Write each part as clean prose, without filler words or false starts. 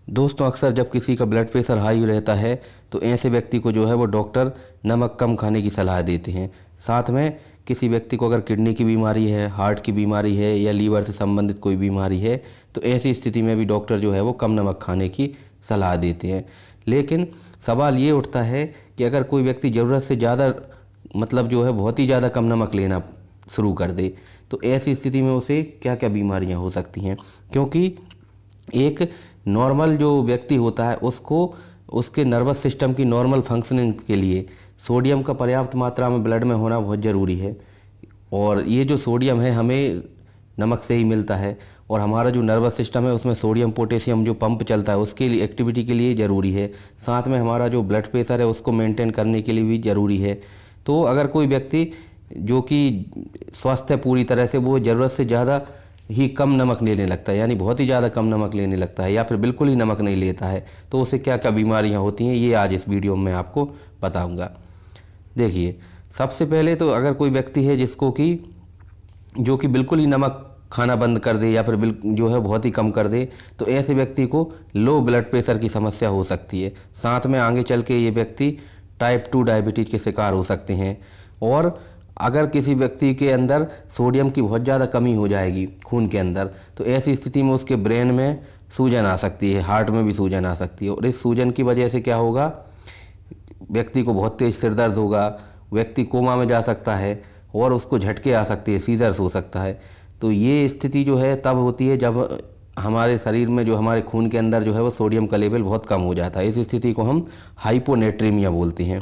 दोस्तों अक्सर जब किसी का ब्लड प्रेशर हाई रहता है तो ऐसे व्यक्ति को जो है वो डॉक्टर नमक कम खाने की सलाह देते हैं। साथ में किसी व्यक्ति को अगर किडनी की बीमारी है, हार्ट की बीमारी है या लीवर से संबंधित कोई बीमारी है तो ऐसी स्थिति में भी डॉक्टर जो है वो कम नमक खाने की सलाह देते हैं। लेकिन सवाल ये उठता है कि अगर कोई व्यक्ति ज़रूरत से ज़्यादा मतलब जो है बहुत ही ज़्यादा कम नमक लेना शुरू कर दे तो ऐसी स्थिति में उसे क्या क्या बीमारियां हो सकती हैं। क्योंकि एक नॉर्मल जो व्यक्ति होता है उसको उसके नर्वस सिस्टम की नॉर्मल फंक्शनिंग के लिए सोडियम का पर्याप्त मात्रा में ब्लड में होना बहुत ज़रूरी है। और ये जो सोडियम है हमें नमक से ही मिलता है और हमारा जो नर्वस सिस्टम है उसमें सोडियम पोटेशियम जो पंप चलता है उसके लिए एक्टिविटी के लिए ज़रूरी है। साथ में हमारा जो ब्लड प्रेशर है उसको मेंटेन करने के लिए भी ज़रूरी है। तो अगर कोई व्यक्ति जो कि स्वस्थ है पूरी तरह से वो ज़रूरत से ज़्यादा ही कम नमक लेने लगता है, यानी बहुत ही ज़्यादा कम नमक लेने लगता है या फिर बिल्कुल ही नमक नहीं लेता है, तो उसे क्या क्या बीमारियां होती हैं ये आज इस वीडियो में आपको बताऊंगा। देखिए, सबसे पहले तो अगर कोई व्यक्ति है जिसको कि जो कि बिल्कुल ही नमक खाना बंद कर दे या फिर जो है बहुत ही कम कर दे तो ऐसे व्यक्ति को लो ब्लड प्रेशर की समस्या हो सकती है। साथ में आगे चल के ये व्यक्ति टाइप 2 डायबिटीज़ के शिकार हो सकते हैं। और अगर किसी व्यक्ति के अंदर सोडियम की बहुत ज़्यादा कमी हो जाएगी खून के अंदर तो ऐसी स्थिति में उसके ब्रेन में सूजन आ सकती है, हार्ट में भी सूजन आ सकती है। और इस सूजन की वजह से क्या होगा, व्यक्ति को बहुत तेज सिर दर्द होगा, व्यक्ति कोमा में जा सकता है और उसको झटके आ सकती है, सीजर्स हो सकता है। तो ये स्थिति जो है तब होती है जब हमारे शरीर में जो हमारे खून के अंदर जो है वो सोडियम का लेवल बहुत कम हो जाता है। इस स्थिति को हम हाइपोनेट्रीमिया बोलते हैं।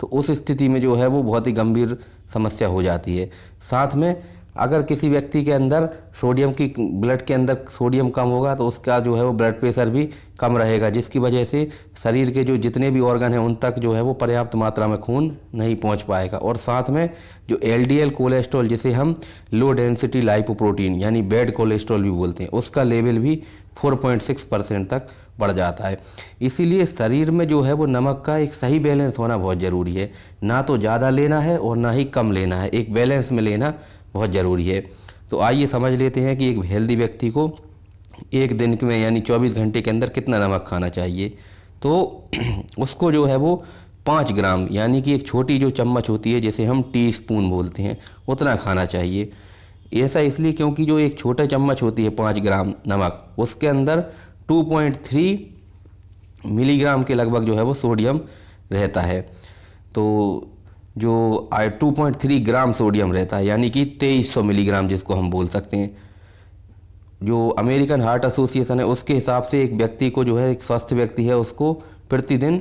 तो उस स्थिति में जो है वो बहुत ही गंभीर समस्या हो जाती है। साथ में अगर किसी व्यक्ति के अंदर सोडियम की ब्लड के अंदर सोडियम कम होगा तो उसका जो है वो ब्लड प्रेशर भी कम रहेगा, जिसकी वजह से शरीर के जो जितने भी ऑर्गन हैं उन तक जो है वो पर्याप्त मात्रा में खून नहीं पहुंच पाएगा। और साथ में जो एलडीएल कोलेस्ट्रॉल जिसे हम लो डेंसिटी लाइपोप्रोटीन यानी बैड कोलेस्ट्रॉल भी बोलते हैं उसका लेवल भी 4.6% तक बढ़ जाता है। इसीलिए शरीर में जो है वो नमक का एक सही बैलेंस होना बहुत ज़रूरी है। ना तो ज़्यादा लेना है और ना ही कम लेना है, एक बैलेंस में लेना बहुत ज़रूरी है। तो आइए समझ लेते हैं कि एक हेल्दी व्यक्ति को एक दिन में यानी 24 घंटे के अंदर कितना नमक खाना चाहिए। तो उसको जो है वो 5 ग्राम यानी कि एक छोटी जो चम्मच होती है जिसे हम टी स्पून बोलते हैं उतना खाना चाहिए। ऐसा इसलिए क्योंकि जो एक छोटा चम्मच होती है 5 ग्राम नमक उसके अंदर 2.3 मिलीग्राम के लगभग जो है वो सोडियम रहता है। तो जो 2.3 ग्राम सोडियम रहता है यानी कि 2300 मिलीग्राम जिसको हम बोल सकते हैं। जो अमेरिकन हार्ट एसोसिएशन है उसके हिसाब से एक व्यक्ति को जो है एक स्वस्थ व्यक्ति है उसको प्रतिदिन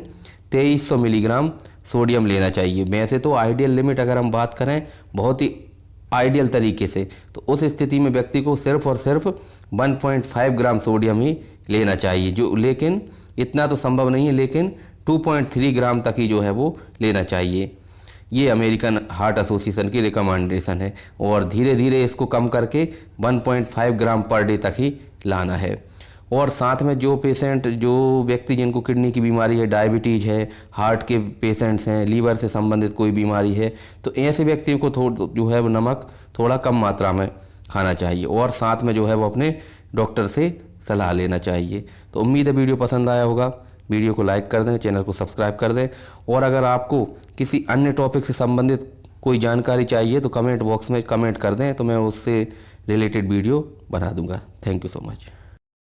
2300 मिलीग्राम सोडियम लेना चाहिए। वैसे तो आइडियल लिमिट अगर हम बात करें बहुत ही आइडियल तरीके से तो उस स्थिति में व्यक्ति को सिर्फ और सिर्फ 1.5 ग्राम सोडियम ही लेना चाहिए, जो लेकिन इतना तो संभव नहीं है, लेकिन 2.3 ग्राम तक ही जो है वो लेना चाहिए। ये अमेरिकन हार्ट एसोसिएशन की रिकमेंडेशन है और धीरे धीरे इसको कम करके 1.5 ग्राम पर डे तक ही लाना है। और साथ में जो व्यक्ति जिनको किडनी की बीमारी है, डायबिटीज़ है, हार्ट के पेशेंट्स हैं, लीवर से संबंधित कोई बीमारी है तो ऐसे व्यक्तियों को जो है वो नमक थोड़ा कम मात्रा में खाना चाहिए और साथ में जो है वो अपने डॉक्टर से सलाह लेना चाहिए। तो उम्मीद है वीडियो पसंद आया होगा। वीडियो को लाइक कर दें, चैनल को सब्सक्राइब कर दें और अगर आपको किसी अन्य टॉपिक से संबंधित कोई जानकारी चाहिए तो कमेंट बॉक्स में कमेंट कर दें तो मैं उससे रिलेटेड वीडियो बना दूंगा। Thank you so much.